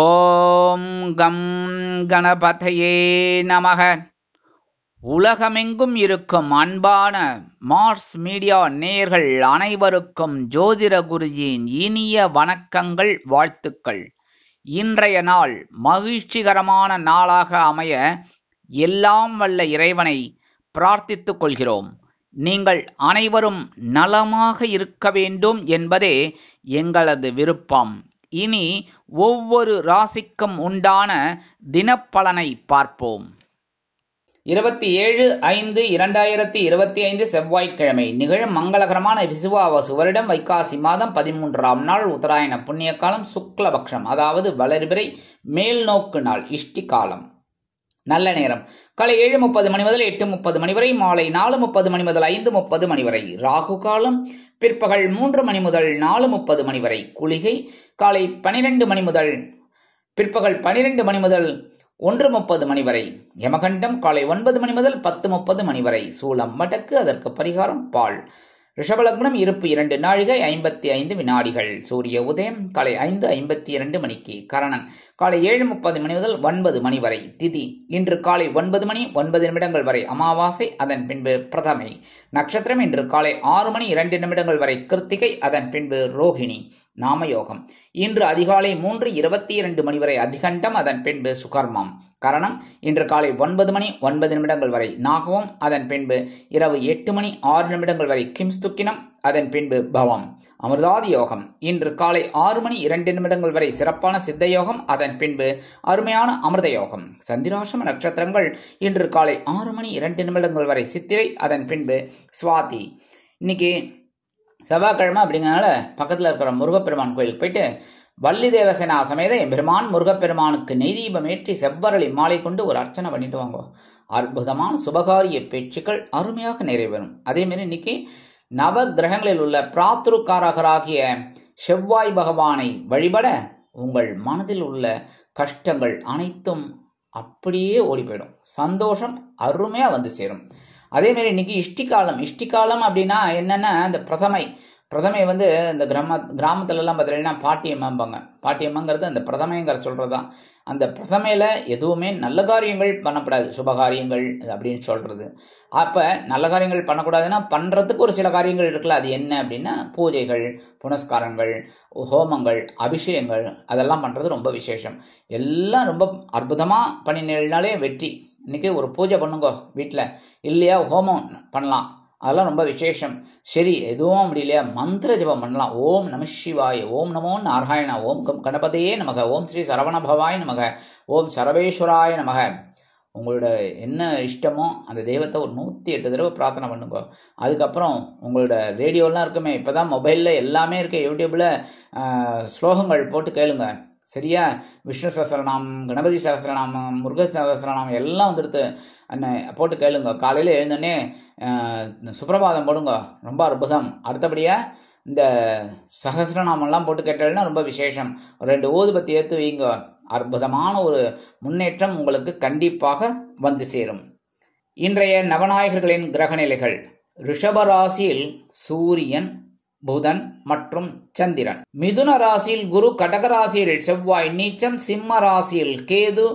ஓம் come கணபதையே நமக. உலகமெங்கும் இருக்கும் அன்பான மார்ஸ் மீடியா நேயர்கள் அனைவருக்கும் ஜோதிட குருஜியின் இனிய வணக்கங்கள், வாழ்த்துக்கள். இன்றைய நாள் மகிழ்ச்சிகரமான நாளாக அமைய எல்லாம் வல்ல இறைவனை பிரார்த்தித்துக் கொள்கிறோம். நீங்கள் அனைவரும் நலமாக இருக்க வேண்டும் என்பதே எங்களது விருப்பம். இனி ஒவ்வொரு ராசிக்கும் உண்டான தினப்பலனை பார்ப்போம். 27/5/2025 செவ்வாய்க்கிழமை நிகழும் மங்களகரமான விசுவாவசு வருடம் வைகாசி மாதம் 13ஆம் நாள், உத்தராயண புண்ணிய காலம், சுக்லபக்ஷம், அதாவது வளர்பிறை மேல் நோக்கு நாள், இஷ்டி காலம். நல்ல நேரம் காலை 7:30 மணி முதல் 8:30 மணி வரை, மாலை 4:30 மணி முதல் 5:30 மணி வரை. ராகு காலம் பிற்பகல் 3 மணி முதல் 4:30 மணி வரை. குளிகை காலை 12 மணி முதல் பிற்பகல் 12 மணி முதல் 1:30 மணி வரை. யமகண்டம் காலை 9 மணி முதல் 10:30 மணி வரை. சூலம் வடக்கு, அதற்கு பரிகாரம் பால். ரிஷபலக்னம் இருப்பு 2 நாழிகை 55 வினாடிகள். சூரிய உதயம் காலை 5:52 மணிக்கு. கரணன் காலை 7:30 மணி முதல் 9 மணி வரை. திதி இன்று காலை 9 மணி 9 நிமிடங்கள் வரை அமாவாசை, அதன் பின்பு பிரதமை. நட்சத்திரம் இன்று காலை 6 மணி 2 நிமிடங்கள் வரை கிருத்திகை, அதன் பின்பு ரோஹிணி. நாமயோகம் இன்று அதிகாலை 3:22 மணி வரை அதிகண்டம், அதன் பின்பு சுகர்மம். கரணம் இன்று காலை 9 மணி 9 நிமிடங்கள் வரை நாகவம், அதன் பின்பு இரவு 8 மணி 6 நிமிடங்கள் வரை கிம்ஸ்துக்கினம், அதன் பின்பு பவம். அமிர்தாதி யோகம் இன்று காலை 6 மணி 2 நிமிடங்கள் வரை சிறப்பான சித்த யோகம், அதன் பின்பு அருமையான அமிர்த யோகம். சந்திராசிரம நட்சத்திரங்கள் இன்று காலை 6 மணி 2 நிமிடங்கள் வரை சித்திரை, அதன் பின்பு சுவாதி. இன்னைக்கு செவ்வாய்க்கிழமை அப்படிங்கிறனால பக்கத்தில் இருக்கிற முருகப்பெருமான் கோயிலுக்கு போயிட்டு வள்ளி தேவசேனா சமேத எம்பெருமான் முருகப்பெருமானுக்கு நெய் தீபம் ஏற்றி செவ்வரளி மாலை கொண்டு ஒரு அர்ச்சனை பண்ணிட்டு வாங்க. அற்புதமான சுபகாரிய பேச்சுக்கள் அருமையாக நிறைவேறும். அதே மாதிரி இன்னைக்கு நவ கிரகங்களில் உள்ள பிராத்துருக்காரகராகிய செவ்வாய் பகவானை வழிபட உங்கள் மனதில் உள்ள கஷ்டங்கள் அனைத்தும் அப்படியே ஓடி போயிடும். சந்தோஷம் அருமையா வந்து சேரும். அதே மாதிரி இன்னைக்கு இஷ்டிகாலம் அப்படின்னா என்னன்னா, இந்த பிரதமை வந்து இந்த கிராமத்துல எல்லாம் பார்த்தீங்கன்னா பாட்டியம்மாம்பாங்க. பாட்டியம்மாங்கிறது அந்த பிரதமைங்கிற சொல்றதுதான். அந்த பிரதமையில எதுவுமே நல்ல காரியங்கள் பண்ணக்கூடாது, சுபகாரியங்கள் அப்படின்னு சொல்றது. அப்ப நல்ல காரியங்கள் பண்ணக்கூடாதுன்னா பண்றதுக்கு ஒரு சில காரியங்கள் இருக்குல்ல, அது என்ன அப்படின்னா பூஜைகள், புனஸ்காரங்கள், ஹோமங்கள், அபிஷேகங்கள், அதெல்லாம் பண்றது ரொம்ப விசேஷம். எல்லாம் ரொம்ப அற்புதமா பண்ணினாலே வெற்றி. இன்னைக்கு ஒரு பூஜை பண்ணுங்க வீட்டில், இல்லையா ஹோமம் பண்ணலாம், அதெல்லாம் ரொம்ப விசேஷம். சரி எதுவும் அப்படி இல்லையா மந்திர ஜபம் பண்ணலாம். ஓம் நம சிவாய, ஓம் நமோ நாராயணா, ஓம் கணபதியே நமக, ஓம் ஸ்ரீ சரவணபவாய நமக, ஓம் சரவேஸ்வராய நமக. உங்களோட என்ன இஷ்டமோ அந்த தெய்வத்தை ஒரு 108 தடவை பிரார்த்தனை பண்ணுங்க. அதுக்கப்புறம் உங்களோட ரேடியோலாம் இருக்குமே, இப்போதான் மொபைலில் எல்லாமே இருக்கு, யூடியூப்பில் ஸ்லோகங்கள் போட்டு கேளுங்க. சரியா? விஷ்ணு சஹஸ்ரநாமம், கணபதி சஹஸ்ரநாமம், முருக சஹஸ்ரநாமம் எல்லாம் வந்துடுத்து போட்டு கேளுங்க. காலையில் எழுந்தோடனே சுப்பிரபாதம் போடுங்க, ரொம்ப அற்புதம். அடுத்தபடியாக இந்த சஹஸ்ரநாமெல்லாம் போட்டு கேட்டாலும் ரொம்ப விசேஷம். ஒரு 2 ஊதுபத்தி ஏற்று வைங்க, அற்புதமான ஒரு முன்னேற்றம் உங்களுக்கு கண்டிப்பாக வந்து சேரும். இன்றைய நவநாயகர்களின் கிரகநிலைகள்: ரிஷபராசியில் சூரியன், புதன் மற்றும் சந்திரன். மிதுன ராசியில் குரு, கடக ராசியில் செவ்வாய் நீச்சம், சிம்ம ராசியில் கேது,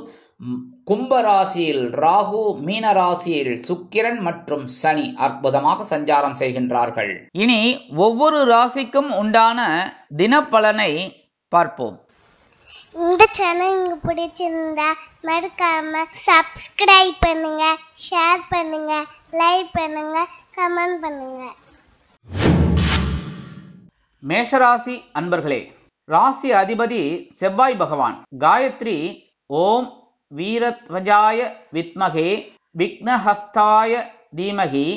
கும்ப ராசியில் ராகு, மீன ராசியில் சுக்கிரன் மற்றும் சனி அற்புதமாக சஞ்சாரம் செய்கின்றார்கள். இனி ஒவ்வொரு ராசிக்கும் உண்டான தினப்பலனை பார்ப்போம். இந்த சேனல் உங்களுக்கு பிடிச்சிருந்தா மறக்காம சப்ஸ்கிரைப் பண்ணுங்க, ஷேர் பண்ணுங்க, லைக் பண்ணுங்க, கமெண்ட் பண்ணுங்க. மேஷராசி அன்பர்களே, ராசி அதிபதி செவ்வாய் பகவான். காயத்ரி ஓம் வீரத்வஜாய வித்மகே விக்னஹஸ்தாய தீமகி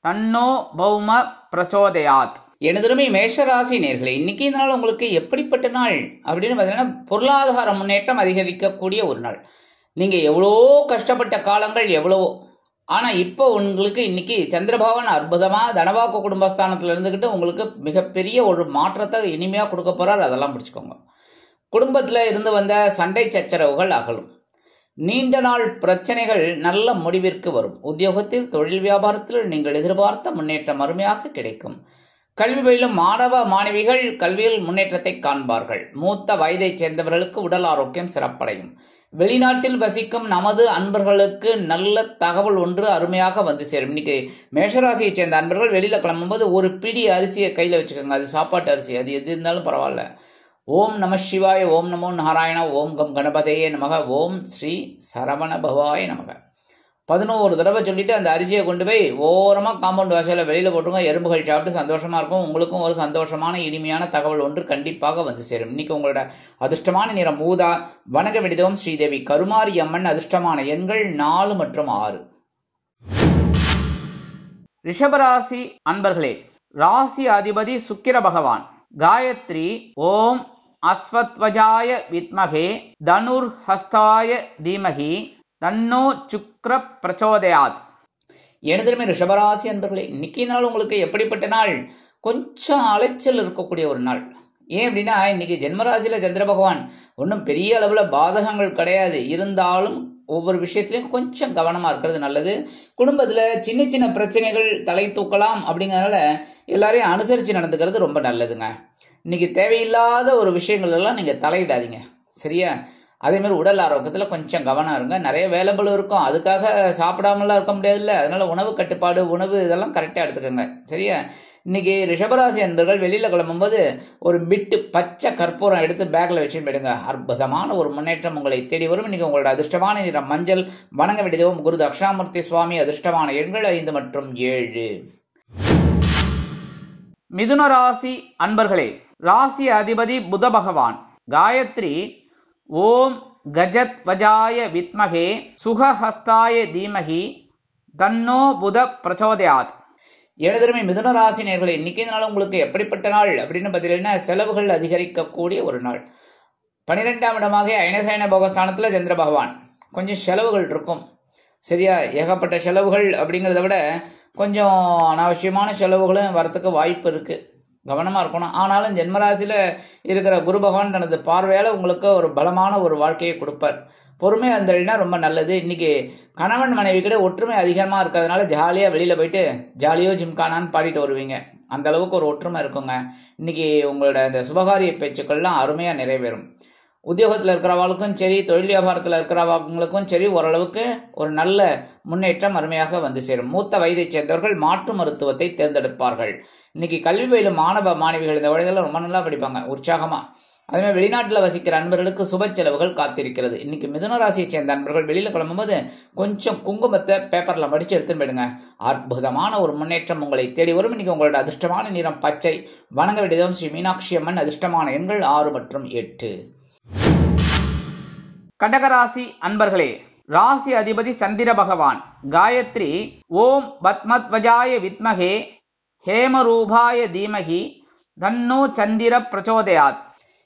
தன்னோ பௌம பிரச்சோதயாத். எனதுமே மேஷராசி நேர்களே, இன்னைக்கு இந்த நாள் உங்களுக்கு எப்படிப்பட்ட நாள் அப்படின்னு பார்த்தீங்கன்னா, பொருளாதார முன்னேற்றம் அதிகரிக்கக்கூடிய ஒரு நாள். நீங்க எவ்வளோ கஷ்டப்பட்ட காலங்கள் எவ்வளவோ, ஆனால் இப்போ உங்களுக்கு இன்னைக்கு சந்திரபகவான் அற்புதமாக தனவாக்கு குடும்பஸ்தானத்தில் இருந்துக்கிட்டு உங்களுக்கு மிகப்பெரிய ஒரு மாற்றத்தை இனிமையாக கொடுக்க போகிறார். அதெல்லாம் பிடிச்சிக்கோங்க. குடும்பத்தில் இருந்து வந்த சண்டை சச்சரவுகள் அகலும். நீண்ட நாள் பிரச்சனைகள் நல்ல முடிவிற்கு வரும். உத்தியோகத்தில், தொழில் வியாபாரத்தில் நீங்கள் எதிர்பார்த்த முன்னேற்றம் அருமையாக கிடைக்கும். கல்வி பயிலும் மாணவ மாணவிகள் கல்வியில் முன்னேற்றத்தை காண்பார்கள். மூத்த வயதைச் சேர்ந்தவர்களுக்கு உடல் ஆரோக்கியம் சிறப்படையும். வெளிநாட்டில் வசிக்கும் நமது அன்பர்களுக்கு நல்ல தகவல் ஒன்று அருமையாக வந்து சேரும். இன்னைக்கு மேஷராசியை சேர்ந்த அன்பர்கள் வெளியில கிளம்பும்போது ஒரு பிடி அரிசியை கையில வச்சுக்கோங்க. அது சாப்பாட்டு அரிசி, அது எது இருந்தாலும் பரவாயில்ல. ஓம் நம சிவாய, ஓம் நமோ நாராயண, ஓம் கம் கணபதையே நமக, ஓம் ஸ்ரீ சரவண பவாய நமக 11 தடவை சொல்லிட்டு அந்த அரிசியை கொண்டு போய் ஓரமாக காம்பவுண்ட் வாசலில் வெளியில போட்டுருங்க. எறும்புகள் சாப்பிட்டு சந்தோஷமா இருக்கும். உங்களுக்கும் ஒரு சந்தோஷமான இனிமையான தகவல் ஒன்று கண்டிப்பாக வந்து சேரும். இன்னைக்கு உங்களோட அதிர்ஷ்டமான நிறம் ஊதா. வணக்க விடுதோம் ஸ்ரீதேவி கருமாரி அம்மன். அதிர்ஷ்டமான எண்கள் 4 மற்றும் 6. ரிஷபராசி அன்பர்களே, ராசி அதிபதி சுக்கிர பகவான். காயத்ரி ஓம் அஸ்வத்வஜாய வித்மகே தனுர் ஹஸ்தாய தீமகி தன்னோ சுக்ர பிரச்சோதயாத். எனதுமே ரிஷபராசி அன்பர்களே, இன்னைக்கு நாள் உங்களுக்கு எப்படிப்பட்ட நாள்? கொஞ்சம் அலைச்சல் இருக்கக்கூடிய ஒரு நாள். ஏன் அப்படின்னா இன்னைக்கு ஜென்மராசியில சந்திர பகவான் ஒன்றும் பெரிய அளவுல பாதகங்கள் கிடையாது. இருந்தாலும் ஒவ்வொரு விஷயத்திலையும் கொஞ்சம் கவனமா இருக்கிறது நல்லது. குடும்பத்துல சின்ன சின்ன பிரச்சனைகள் தலை தூக்கலாம். அப்படிங்கறதுனால எல்லாரையும் அனுசரிச்சு நடந்துக்கிறது ரொம்ப நல்லதுங்க. இன்னைக்கு தேவையில்லாத ஒரு விஷயங்கள் எல்லாம் நீங்க தலையிடாதீங்க, சரியா? அதே மாதிரி உடல் ஆரோக்கியத்துல கொஞ்சம் கவனம் இருங்க. நிறைய வேலைகள் இருக்கும், அதுக்காக சாப்பிடாமலாம் இருக்க முடியாதுல்ல. அதனால உணவு கட்டுப்பாடு, உணவு இதெல்லாம் கரெக்டா எடுத்துக்கோங்க, சரியா? இன்னைக்கு ரிஷபராசி அன்பர்கள் வெளியில கிளம்பும்போது ஒரு பிட்டு பச்சை கற்பூரம் எடுத்து பேக்ல வச்சுன்னு போயிடுங்க. அற்புதமான ஒரு முன்னேற்றம் உங்களை தேடி வரும். இன்னைக்கு உங்களோட அதிர்ஷ்டமான நிறம் மஞ்சள். வணங்க விடுதோம் குரு தக்ஷாமூர்த்தி சுவாமி. அதிர்ஷ்டமான எண்கள் 5 மற்றும் 7. மிதுன ராசி அன்பர்களே, ராசி அதிபதி புத பகவான். காயத்ரி ஓம் கஜத் வஜாய வித்மகே சுகஹஸ்தாய தீமகி தன்னோ புத பிரச்சோதயாத். எனதருமை மிதுன ராசி நேயர்களே, இன்னைக்கு நாள் உங்களுக்கு எப்படிப்பட்ட நாள் அப்படின்னு பார்த்தீங்கன்னா செலவுகள் அதிகரிக்கக்கூடிய ஒரு நாள். 12ஆம் இடமாக அயனசயன போகஸ்தானத்துல சந்திர பகவான். கொஞ்சம் செலவுகள் இருக்கும், சரியா? ஏகப்பட்ட செலவுகள் அப்படிங்கிறத விட கொஞ்சம் அனாவசியமான செலவுகளும் வரத்துக்கு வாய்ப்பு இருக்கு. கவனமா இருக்கணும். ஆனாலும் ஜென்மராசியில இருக்கிற குரு பகவான் தனது பார்வையால உங்களுக்கு ஒரு பலமான ஒரு வாழ்க்கையை கொடுப்பார். பொறுமை இருந்ததுன்னா ரொம்ப நல்லது. இன்னைக்கு கணவன் மனைவி கிட்ட ஒற்றுமை அதிகமா இருக்கிறதுனால ஜாலியா வெளியில போயிட்டு ஜாலியோ ஜிம்கானான்னு பாடிட்டு வருவீங்க. அந்த அளவுக்கு ஒரு ஒற்றுமை இருக்குங்க. இன்னைக்கு உங்களோட இந்த சுபகாரிய பேச்சுக்கள்லாம் அருமையா நிறைவேறும். உத்தியோகத்தில் இருக்கிறவங்களுக்கும் சரி, தொழில் வியாபாரத்தில் இருக்கிறவங்களுக்கும் சரி, ஓரளவுக்கு ஒரு நல்ல முன்னேற்றம் அருமையாக வந்து சேரும். மூத்த வயதைச் சேர்ந்தவர்கள் மாற்று மருத்துவத்தை தேர்ந்தெடுப்பார்கள். இன்னைக்கு கல்வி பயிலும் மாணவ மாணவிகள் இந்த வயதில் ரொம்ப நல்லா படிப்பாங்க, உற்சாகமா. அதேமாதிரி வெளிநாட்டில் வசிக்கிற அன்பர்களுக்கு சுப செலவுகள் காத்திருக்கிறது. இன்னைக்கு மிதுன ராசியை சேர்ந்த அன்பர்கள் வெளியில கிளம்பும்போது கொஞ்சம் குங்குமத்தை பேப்பர்ல மடிச்சு எடுத்துன்னு போயிடுங்க. அற்புதமான ஒரு முன்னேற்றம் உங்களை தேடி வரும். இன்னைக்கு உங்களோட அதிர்ஷ்டமான நிறம் பச்சை. வணங்க வேண்டியதும் ஸ்ரீ மீனாட்சி அம்மன். அதிர்ஷ்டமான எண்கள் 6 மற்றும் 8. கடகராசி அன்பர்களே, ராசி அதிபதி சந்திர பகவான். காயத்ரி ஓம் பத்மத்வஜாய வித்மகே ஹேமரூபாய தீமகி தன்னோ சந்திர பிரச்சோதயாத்.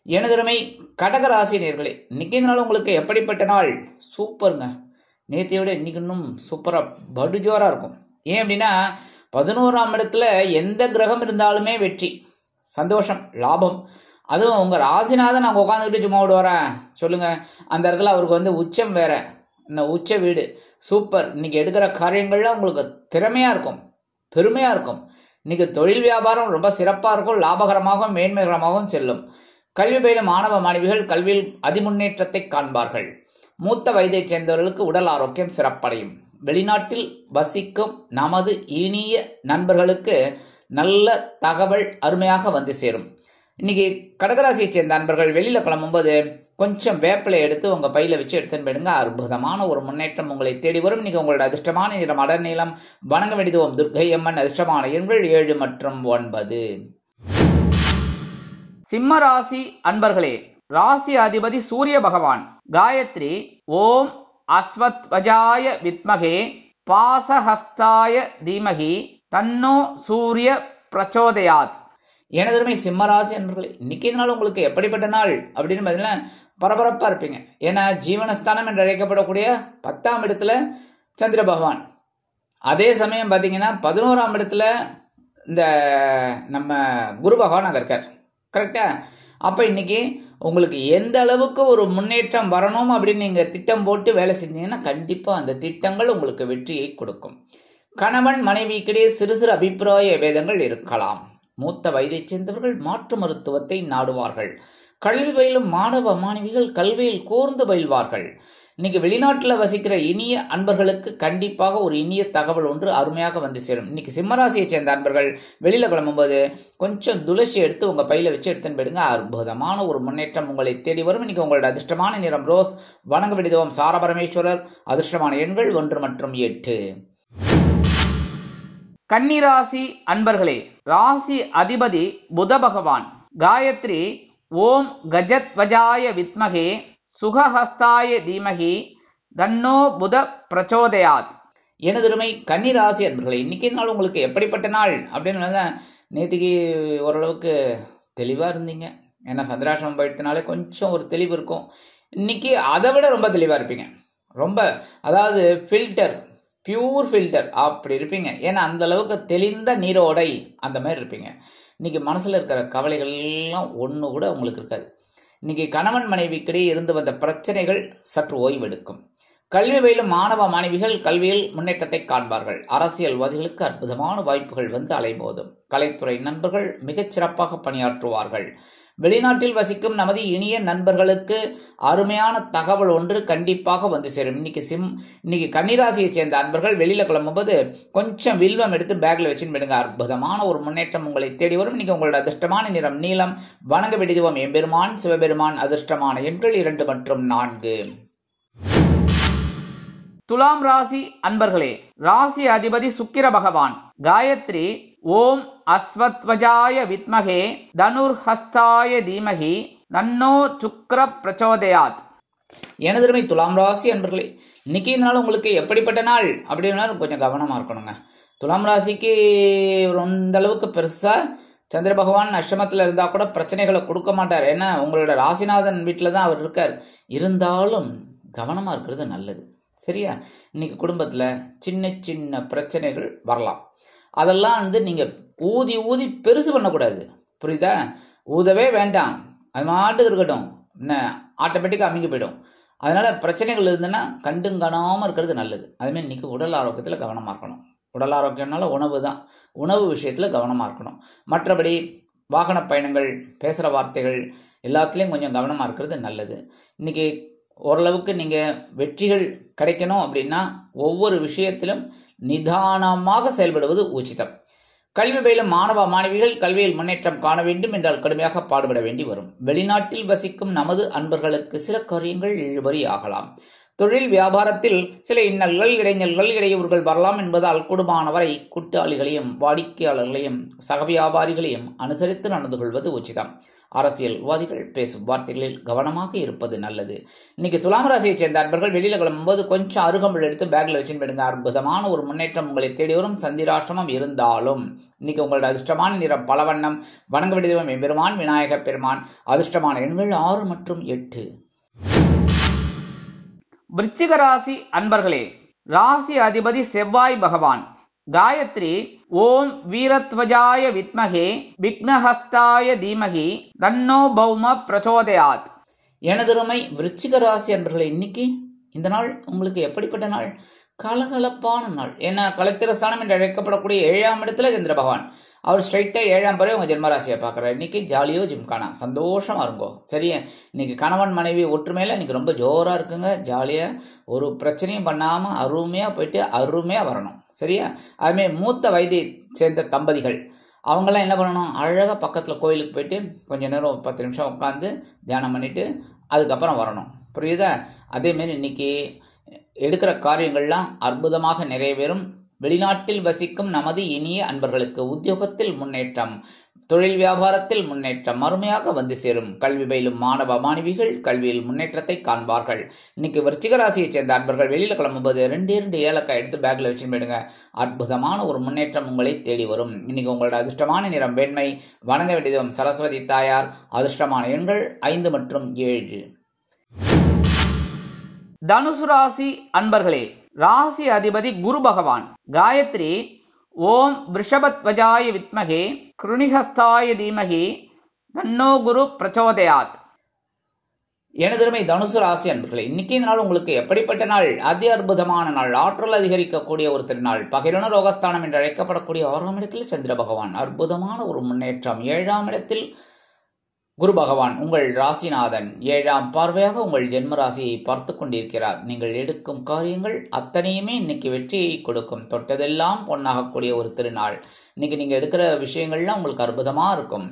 எனதருமை கடகராசி நேயர்களே, இன்னைக்கு நாள் உங்களுக்கு எப்படிப்பட்ட நாள்? சூப்பருங்க. நேற்றையோட இன்னைக்கு இன்னும் சூப்பரா படுஜோரா இருக்கும். ஏன் அப்படின்னா 11ஆம் இடத்துல எந்த கிரகம் இருந்தாலுமே வெற்றி, சந்தோஷம், லாபம். அதுவும் உங்க ராசிநாதன் நாங்கள் உட்காந்துக்கிட்டு சும்மா விடுவாரேன் சொல்லுங்க. அந்த இடத்துல அவருக்கு வந்து உச்சம் வேற, இந்த உச்ச வீடு. சூப்பர். இன்னைக்கு எடுக்கிற காரியங்கள்லாம் உங்களுக்கு திறமையா இருக்கும், பெருமையா இருக்கும். இன்னைக்கு தொழில் வியாபாரம் ரொம்ப சிறப்பா இருக்கும், லாபகரமாகவும் மேன்மைகரமாகவும் செல்லும். கல்வி பயிலும் மாணவ மாணவிகள் கல்வியில் அதிமுன்னேற்றத்தை காண்பார்கள். மூத்த வயதைச் சேர்ந்தவர்களுக்கு உடல் ஆரோக்கியம் சிறப்படையும். வெளிநாட்டில் வசிக்கும் நமது இனிய நண்பர்களுக்கு நல்ல தகவல் அருமையாக வந்து சேரும். இன்னைக்கு கடகராசியை சேர்ந்த நண்பர்கள் வெளியில கிளம்பும்போது கொஞ்சம் வேப்பிலை எடுத்து உங்க பையில வச்சு எடுத்துன்னு போயிடுங்க. அற்புதமான ஒரு முன்னேற்றம் உங்களை தேடி வரும். இன்னைக்கு உங்களோட அதிர்ஷ்டமான நிறம் அடர் நீளம். வணங்க வேண்டியதும் துர்க்கை அம்மன். அதிர்ஷ்டமான எண்கள் 7 மற்றும் 9. சிம்ம ராசி அன்பர்களே, ராசி அதிபதி சூரிய பகவான். காயத்ரி ஓம் அஸ்வத்வஜாய வித்மகே பாசஹஸ்தாய தீமகி தன்னோ சூரிய பிரச்சோதயாத். எனதருமை சிம்மராசி அன்பர்களே, இன்னைக்கு நாள் உங்களுக்கு எப்படிப்பட்ட நாள் அப்படின்னு பார்த்தீங்கன்னா பரபரப்பா இருப்பீங்க. ஏன்னா ஜீவனஸ்தானம் என்று அழைக்கப்படக்கூடிய 10ஆம் இடத்துல சந்திர பகவான். அதே சமயம் பார்த்தீங்கன்னா 11ஆம் இடத்துல இந்த நம்ம குரு பகவான் அங்கே இருக்கார், கரெக்டா? அப்போ இன்னைக்கு உங்களுக்கு எந்த அளவுக்கு ஒரு முன்னேற்றம் வரணும் அப்படின்னு நீங்கள் திட்டம் போட்டு வேலை செஞ்சீங்கன்னா கண்டிப்பாக அந்த திட்டங்கள் உங்களுக்கு வெற்றியை கொடுக்கும். கணவன் மனைவிக்கிடையே சிறு சிறு அபிப்பிராய வேதங்கள் இருக்கலாம். மூத்த வயதைச் சேர்ந்தவர்கள் மாற்று மருத்துவத்தை நாடுவார்கள். கல்வி பயிலும் மாணவ மாணவிகள் கல்வியில் கூர்ந்து பயில்வார்கள். இன்னைக்கு வெளிநாட்டில் வசிக்கிற இனிய அன்பர்களுக்கு கண்டிப்பாக ஒரு இனிய தகவல் ஒன்று அருமையாக வந்து சேரும். இன்னைக்கு சிம்மராசியை சேர்ந்த அன்பர்கள் வெளியில கிளம்பும்போது கொஞ்சம் துளசி எடுத்து உங்க பையில வச்சு எடுத்துன்னு போயிடுங்க. அற்புதமான ஒரு முன்னேற்றம் உங்களை தேடி வரும். இன்னைக்கு உங்களோட அதிர்ஷ்டமான நிறம் ரோஸ். வணங்க விடுதோம் சார பரமேஸ்வரர். அதிர்ஷ்டமான எண்கள் 1 மற்றும் 8. கன்னிராசி அன்பர்களே, ராசி அதிபதி புத பகவான். காயத்ரி ஓம் கஜத்வஜாய வித்மகே சுகஹஸ்தாய தீமகி தன்னோ புத பிரச்சோதயாத். எனதுரிமை கன்னிராசி அன்பர்களே, இன்னைக்கு நாள் உங்களுக்கு எப்படிப்பட்ட நாள் அப்படின்னு நேற்றுக்கு ஓரளவுக்கு தெளிவாக இருந்தீங்க. ஏன்னா சந்திராசிரமம் போயிட்டனாலே கொஞ்சம் ஒரு தெளிவு இருக்கும். இன்னைக்கு அதை விட ரொம்ப தெளிவாக இருப்பீங்க. ரொம்ப அதாவது பியூர் ஃபில்டர் அப்படி இருப்பீங்க. ஏன்னா அந்த அளவுக்கு தெளிந்த நீரோடை அந்த மாதிரி இருப்பீங்க. இன்னைக்கு மனசில் இருக்கிற கவலைகள்லாம் ஒன்று கூட உங்களுக்கு இருக்காது. இன்னைக்கு கணவன் மனைவிக்கிடையே இருந்து வந்த பிரச்சனைகள் சற்று ஓய்வெடுக்கும். கல்வி பயிலும் மாணவ மாணவிகள் கல்வியில் முன்னேற்றத்தை காண்பார்கள். அரசியல்வாதிகளுக்கு அற்புதமான வாய்ப்புகள் வந்து அலைமோதும். கலைத்துறை நண்பர்கள் மிகச் சிறப்பாக பணியாற்றுவார்கள். வெளிநாட்டில் வசிக்கும் நமது இனிய நண்பர்களுக்கு அருமையான தகவல் ஒன்று கண்டிப்பாக வந்து சேரும். இன்னைக்கு கன்னிராசியை சேர்ந்த அன்பர்கள் வெளியில கிளம்பும்போது கொஞ்சம் வில்வம் எடுத்து பேக்ல வச்சுன்னு விடுங்க. அற்புதமான ஒரு முன்னேற்றம் உங்களை தேடி வரும். இன்னைக்கு உங்களோட அதிர்ஷ்டமான நிறம் நீலம். வணங்க விடுவோம் எம்பெருமான் சிவபெருமான். அதிர்ஷ்டமான எண்கள் 2 மற்றும் 4. துலாம் ராசி அன்பர்களே, ராசி அதிபதி சுக்கிர பகவான். காயத்ரி ஓம் அஸ்வத்வஜாய வித்மகே தனுர்ஹஸ்தாய தீமகி தன்னோ சுக்கிர பிரச்சோதயாத். எனதுரிமை துலாம் ராசி அன்பர்களே, இன்னைக்கு நாள் உங்களுக்கு எப்படிப்பட்ட நாள் அப்படின்னா கொஞ்சம் கவனமா இருக்கணுங்க. துலாம் ராசிக்கு இந்த அளவுக்கு பெருசா சந்திர பகவான் அஷ்டமத்தில் இருந்தா கூட பிரச்சனைகளை கொடுக்க மாட்டார். ஏன்னா உங்களோட ராசிநாதன் வீட்டில் தான் அவர் இருக்கார். இருந்தாலும் கவனமா இருக்கிறது நல்லது. சரியா? இன்னைக்கு குடும்பத்தில் சின்ன சின்ன பிரச்சனைகள் வரலாம். அதெல்லாம் நீங்கள் ஊதி பெருசு பண்ணக்கூடாது. புரியுதா? ஊதவே வேண்டாம், அது மாட்டுக்கு இருக்கட்டும். என்ன ஆட்டோமேட்டிக்காக அமைங்கி போயிடும். அதனால பிரச்சனைகள் இருந்ததுன்னா கண்டும் காணாமல் இருக்கிறது நல்லது. அதுமாதிரி இன்னைக்கு உடல் ஆரோக்கியத்தில் கவனமாக இருக்கணும். உடல் ஆரோக்கியம்னால உணவு தான். உணவு விஷயத்தில் கவனமாக இருக்கணும். மற்றபடி வாகன பயணங்கள், பேசுகிற வார்த்தைகள் எல்லாத்துலேயும் கொஞ்சம் கவனமாக இருக்கிறது நல்லது. இன்னைக்கு ஓரளவுக்கு நீங்கள் வெற்றிகள் கிடைக்கணும் அப்படின்னா ஒவ்வொரு விஷயத்திலும் நிதானமாக செயல்படுவது உச்சிதம். கல்வி பயிலும் மாணவ மாணவிகள் கல்வியில் முன்னேற்றம் காண வேண்டும் என்றால் கடுமையாக பாடுபட வேண்டி வரும். வெளிநாட்டில் வசிக்கும் நமது அன்பர்களுக்கு சில காரியங்கள் இழுபறி ஆகலாம். தொழில் வியாபாரத்தில் சில இன்னல்கள் இடைஞ்சல்கள் இடையூறுகள் வரலாம் என்பதால் கூடுமானவரை கூட்டாளிகளையும் வாடிக்கையாளர்களையும் சக வியாபாரிகளையும் அனுசரித்து நடந்து கொள்வது உச்சிதம். அரசியல்வாதிகள் பேசும் வார்த்தைகளில் கவனமாக இருப்பது நல்லது. இன்னைக்கு துலாம் ராசியை சேர்ந்த அன்பர்கள் வெளியில கிளம்பும்போது கொஞ்சம் அருகம்புல் எடுத்து பேக்ல வச்சுன்னு போயிடுங்க. அற்புதமான ஒரு முன்னேற்றம் உங்களை தேடி வரும். சந்திராஷ்டமம் இருந்தாலும் இன்னைக்கு உங்களோட அதிர்ஷ்டமான நிறம் பலவண்ணம். வணங்க விடுதோம் எம்பெருமான் விநாயக பெருமான். அதிர்ஷ்டமான எண்கள் 6 மற்றும் 8. விருச்சிக ராசி அன்பர்களே, ராசி அதிபதி செவ்வாய் பகவான். காயத்ரி ஓம் வீரத்வஜாய வித்மகே விக்னஹஸ்தாய தீமகி தன்னோ பௌம பிரச்சோதயாத். எனதுரிமை விருச்சிக ராசி அன்பர்களே, இன்னைக்கு இந்த நாள் உங்களுக்கு எப்படிப்பட்ட நாள்? கலகலப்பான நாள். ஏன்னா கலத்திரஸ்தானம் என்று அழைக்கப்படக்கூடிய 7ஆம் இடத்துல சந்திர பகவான். அவர் ஸ்ட்ரைட்டா 7ஆம் பறவை உங்க ஜென்மராசியை பார்க்குறாரு. இன்னைக்கு ஜாலியோ ஜிம்கானா, சந்தோஷமா இருங்கோ. சரியா? இன்னைக்கு கணவன் மனைவி ஒற்றுமையில இன்னைக்கு ரொம்ப ஜோரா இருக்குங்க. ஜாலியா ஒரு பிரச்சனையும் பண்ணாம அருமையா போயிட்டு அருமையா வரணும். சரியா? அதுமாதிரி மூத்த வயதை சேர்ந்த தம்பதிகள் அவங்கெல்லாம் என்ன பண்ணணும்? அழகாக பக்கத்தில் கோயிலுக்கு போயிட்டு கொஞ்ச நேரம் 10 நிமிஷம் உட்காந்து தியானம் பண்ணிட்டு அதுக்கப்புறம் வரணும். புரியுதா? அதேமாரி இன்னைக்கு எடுக்கிற காரியங்கள்லாம் அற்புதமாக நிறைவேறும். வெளிநாட்டில் வசிக்கும் நமது இனிய அன்பர்களுக்கு உத்தியோகத்தில் முன்னேற்றம், தொழில் வியாபாரத்தில் முன்னேற்றம் அருமையாக வந்து சேரும். கல்வி பயிலும் மாணவ மாணவிகள் கல்வியில் முன்னேற்றத்தை காண்பார்கள். இன்னைக்கு விருச்சிக ராசியை சேர்ந்த அன்பர்கள் வெளியில கிளம்பும்போது 2 ஏலக்காய் எடுத்து பேக்ல வச்சு போயிடுங்க. அற்புதமான ஒரு முன்னேற்றம் உங்களை தேடி வரும். இன்னைக்கு உங்களோட அதிர்ஷ்டமான நிறம் வெண்மை. வணங்க வேண்டியதும் சரஸ்வதி தாயார். அதிர்ஷ்டமான எண்கள் 5 மற்றும் 7. தனுசு ராசி அன்பர்களே, ராசி அதிபதி குரு பகவான். காயத்ரி ஓம் விருஷபத்வஜாய வித்மகே கிருணிஹஸ்தாய தீமகி தன்னோ குரு பிரச்சோதயாத். எனதருமை தனுசு ராசி அன்பர்களே, இன்னைக்கு இந்த நாள் உங்களுக்கு எப்படிப்பட்ட நாள்? அதி அற்புதமான நாள், ஆற்றல் அதிகரிக்கக்கூடிய ஒரு திருநாள். பகிரன ரோகஸ்தானம் என்று அழைக்கப்படக்கூடிய 6ஆம் இடத்தில் சந்திர பகவான், அற்புதமான ஒரு முன்னேற்றம். 7ஆம் இடத்தில் குரு பகவான், உங்கள் ராசிநாதன், 7ஆம் பார்வையாக உங்கள் ஜென்ம ராசியை பார்த்து கொண்டிருக்கிறார். நீங்கள் எடுக்கும் காரியங்கள் அத்தனையுமே இன்னைக்கு வெற்றியை கொடுக்கும். தொட்டதெல்லாம் பொன்னாகக்கூடிய ஒரு திருநாள். இன்னைக்கு நீங்க எடுக்கிற விஷயங்கள்லாம் உங்களுக்கு அற்புதமா இருக்கும்.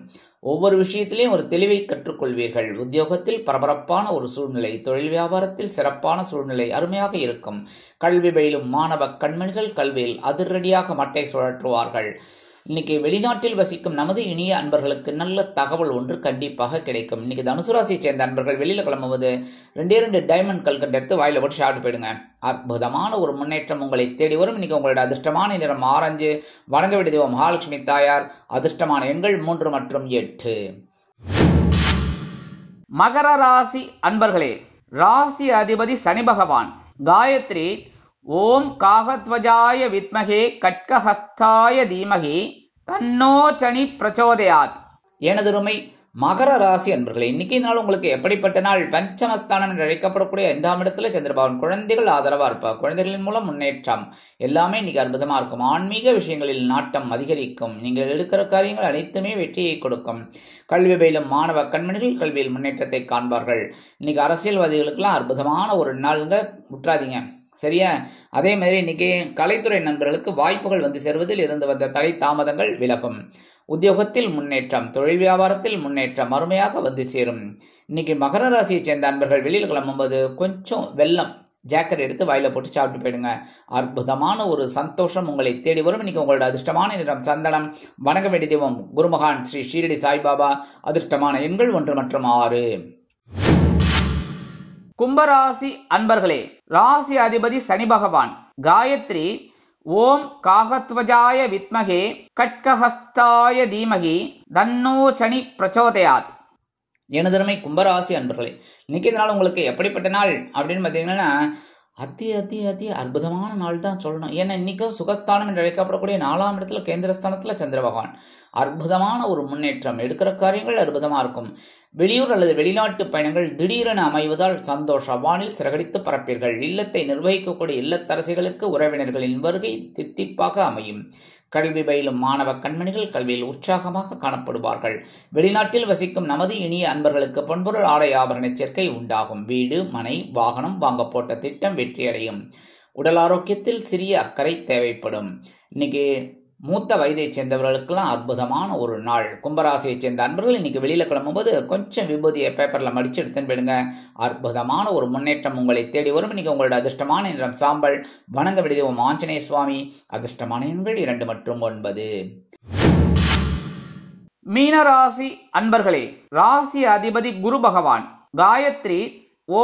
ஒவ்வொரு விஷயத்திலையும் ஒரு தெளிவை கற்றுக்கொள்வீர்கள். உத்தியோகத்தில் பரபரப்பான ஒரு சூழ்நிலை, தொழில் வியாபாரத்தில் சிறப்பான சூழ்நிலை அருமையாக இருக்கும். கல்வி பயிலும் மாணவ கண்மணிகள் கல்வியில் அதிரடியாக மட்டை சுழற்றுவார்கள். இன்னைக்கு வெளிநாட்டில் வசிக்கும் நமது இனிய அன்பர்களுக்கு நல்ல தகவல் ஒன்று கண்டிப்பாக கிடைக்கும். இன்னைக்கு தனுசு ராசியை சேர்ந்த அன்பர்கள் வெளியில கிளம்புவது 2 டைமண்ட் கல்கண்டு எடுத்து வாயில போட்டு சாப்பிட்டு போயிடுங்க. அற்புதமான ஒரு முன்னேற்றம் உங்களை தேடி வரும். இன்னைக்கு உங்களோட அதிர்ஷ்டமான நிறம் ஆரஞ்சு. வணங்க வேண்டிய தெய்வம் மகாலட்சுமி தாயார். அதிர்ஷ்டமான எண்கள் 3 மற்றும் 8. மகர ராசி அன்பர்களே, ராசி அதிபதி சனி பகவான். காயத்ரி ஓம் காகத்வஜாய வித்மகே கட்கஹஸ்தாய தீமகி தன்னோ சனி பிரச்சோதயாத். எனதருமை மகர ராசி அன்பர்களே, இன்னைக்கு நாள் உங்களுக்கு எப்படிப்பட்ட நாள்? பஞ்சமஸ்தானம் என்று அழைக்கப்படக்கூடிய 5ஆம் இடத்துல சந்திரபகவான். குழந்தைகள் ஆதரவா இருப்பார். குழந்தைகளின் மூலம் முன்னேற்றம் எல்லாமே இன்னைக்கு அற்புதமா இருக்கும். ஆன்மீக விஷயங்களில் நாட்டம் அதிகரிக்கும். நீங்கள் எடுக்கிற காரியங்கள் அனைத்துமே வெற்றியை கொடுக்கும். கல்வி பயிலும் மாணவ கண்மணிகள் கல்வியில் முன்னேற்றத்தை காண்பார்கள். இன்னைக்கு அரசியல்வாதிகளுக்கெல்லாம் அற்புதமான ஒரு நாளுங்க, விட்டுறாதீங்க சரியா? அதே மாதிரி இன்னைக்கு கலைத்துறை நண்பர்களுக்கு வாய்ப்புகள் வந்து சேருவதில் இருந்து வந்த தடை தாமதங்கள் விலகும். உத்தியோகத்தில் முன்னேற்றம், தொழில் வியாபாரத்தில் முன்னேற்றம் அருமையாக வந்து சேரும். இன்னைக்கு மகர ராசியை சேர்ந்த அன்பர்கள் வெளியில் கிளம்பும்போது கொஞ்சம் வெல்லம் ஜாக்கெட் எடுத்து வாயில போட்டு சாப்பிட்டு போயிடுங்க. அற்புதமான ஒரு சந்தோஷம் உங்களை தேடி வரும். இன்னைக்கு உங்களோட அதிர்ஷ்டமான நிறம் சந்தனம். வணங்க வேண்டிய தெய்வம் குருமகான் ஸ்ரீ ஷீரடி சாய்பாபா. அதிர்ஷ்டமான எண்கள் 1 மற்றும் 6. கும்பராசி அன்பர்களே, ராசி அதிபதி சனி பகவான். காயத்ரி ஓம் காகத்வஜாய வித்மகே கட்கஹஸ்தாய தீமகி தன்னோ சனி பிரச்சோதயாத். எனதருமை கும்பராசி அன்பர்களே, இன்னைக்கு இந்த நாள் உங்களுக்கு எப்படிப்பட்ட நாள் அப்படின்னு பார்த்தீங்கன்னா அதி அதி அதி அற்புதமான நாள் தான் சொல்லணும். ஏன்னா இன்னைக்கும் சுகஸ்தானம் என்று அழைக்கப்படக்கூடிய 4ஆம் இடத்துல கேந்திரஸ்தானத்துல சந்திர பகவான். அற்புதமான ஒரு முன்னேற்றம். எடுக்கிற காரியங்கள் அற்புதமா இருக்கும். வெளியூர் அல்லது வெளிநாட்டு பயணங்கள் திடீரென அமைவதால் சந்தோஷ வானில் சிறகடித்து பறப்பீர்கள். இல்லத்தை நிர்வகிக்கக்கூடிய இல்லத்தரசிகளுக்கு உறவினர்களின் வருகை தித்திப்பாக அமையும். கல்வி பயிலும் மாணவ கண்மணிகள் கல்வியில் உற்சாகமாக காணப்படுவார்கள். வெளிநாட்டில் வசிக்கும் நமது இனிய அன்பர்களுக்கு பொன்பொருள் ஆடை ஆபரண சேர்க்கை உண்டாகும். வீடு மனை வாகனம் வாங்க போட்ட திட்டம் வெற்றியடையும். உடல் ஆரோக்கியத்தில் சிறிய அக்கறை தேவைப்படும். இன்னைக்கு மூத்த வயதை சேர்ந்தவர்களுக்கெல்லாம் அற்புதமான ஒரு நாள். கும்பராசியை சேர்ந்த அன்பர்கள் இன்னைக்கு வெளியில கிளம்பும்போது கொஞ்சம் விபூதியை பேப்பர்ல மடிச்சு எடுத்துன்னு போயிடுங்க. அற்புதமான ஒரு முன்னேற்றம் உங்களை தேடி வரும். இன்னைக்கு உங்களோட அதிர்ஷ்டமான நிறம் சாம்பல். வணங்க வேண்டிய தெய்வம் ஆஞ்சநேய சுவாமி. அதிர்ஷ்டமான எண்கள் 2 மற்றும் 9. மீனராசி அன்பர்களே, ராசி அதிபதி குரு பகவான். காயத்ரி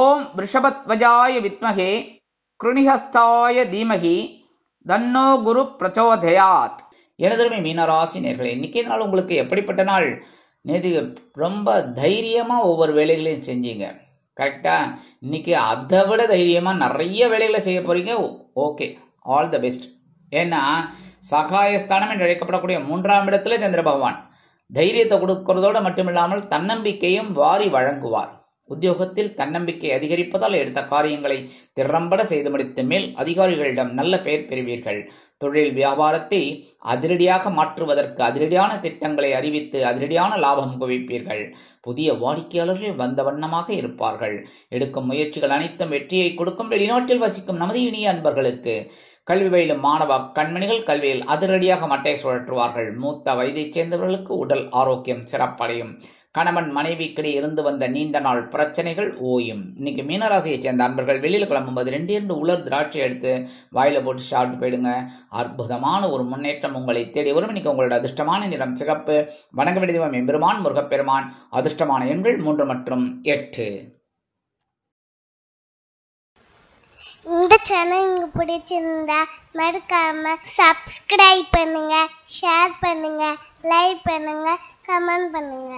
ஓம் ரிஷபத்வஜாய வித்மகே கிருணிஹஸ்தாய தீமகி தன்னோ குரு பிரச்சோதயாத். எனதருமை மீனராசி நேர்களே, இன்னைக்கு நாள் உங்களுக்கு எப்படிப்பட்ட நாள்? நேற்று ரொம்ப தைரியமா ஒவ்வொரு வேலைகளையும் செஞ்சீங்க, கரெக்டா? இன்னைக்கு அதை விட தைரியமா நிறைய வேலைகளை செய்ய போறீங்க. Okay, all the best. ஏன்னா சகாயஸ்தானம் என்று அழைக்கப்படக்கூடிய 3ஆம் இடத்துல சந்திர பகவான் தைரியத்தை கொடுக்கறதோடு மட்டுமில்லாமல் தன்னம்பிக்கையும் வாரி வழங்குவார். உத்தியோகத்தில் தன்னம்பிக்கை அதிகரிப்பதால் எடுத்த காரியங்களை திறம்பட செய்து முடித்த மேல் அதிகாரிகளிடம் நல்ல பெயர் பெறுவீர்கள். தொழில் வியாபாரத்தை அதிரடியாக மாற்றுவதற்கு அதிரடியான திட்டங்களை அறிவித்து அதிரடியான லாபம் குவிப்பீர்கள். புதிய வாடிக்கையாளர்கள் வந்த வண்ணமாக இருப்பார்கள். எடுக்கும் முயற்சிகள் அனைத்தும் வெற்றியை கொடுக்கும். வெளிநாட்டில் வசிக்கும் நமது இனிய அன்பர்களுக்கு கல்வி பயிலும் மாணவ கண்மணிகள் கல்வியில் அதிரடியாக மட்டை சுழற்றுவார்கள். மூத்த வயதைச் சேர்ந்தவர்களுக்கு உடல் ஆரோக்கியம் சிறப்படையும். கணவன் மனைவிக்கிடையே இருந்து வந்த நீண்ட நாள் பிரச்சனைகள் ஓயும். இன்னைக்கு மீனராசியை சேர்ந்த அன்பர்கள் வெளியில் கிளம்பும்போது 2 உலர் திராட்சை எடுத்து வாயில போட்டு சாப்பிட்டு போயிடுங்க. அற்புதமான ஒரு முன்னேற்றம் உங்களை தேடி வரும். இன்னைக்கு உங்களோட அதிர்ஷ்டமான நிறம் சிகப்பு. வணங்க வேண்டிய தெய்வம் எம்பெருமான் முருகப்பெருமான். அதிர்ஷ்டமான எண்கள் 3 மற்றும் 8. இந்த சேனல் உங்களுக்கு பிடிச்சிருந்தா மறக்காம சப்ஸ்கிரைப் பண்ணுங்க, ஷேர் பண்ணுங்க, லைக் பண்ணுங்க, கமெண்ட் பண்ணுங்க.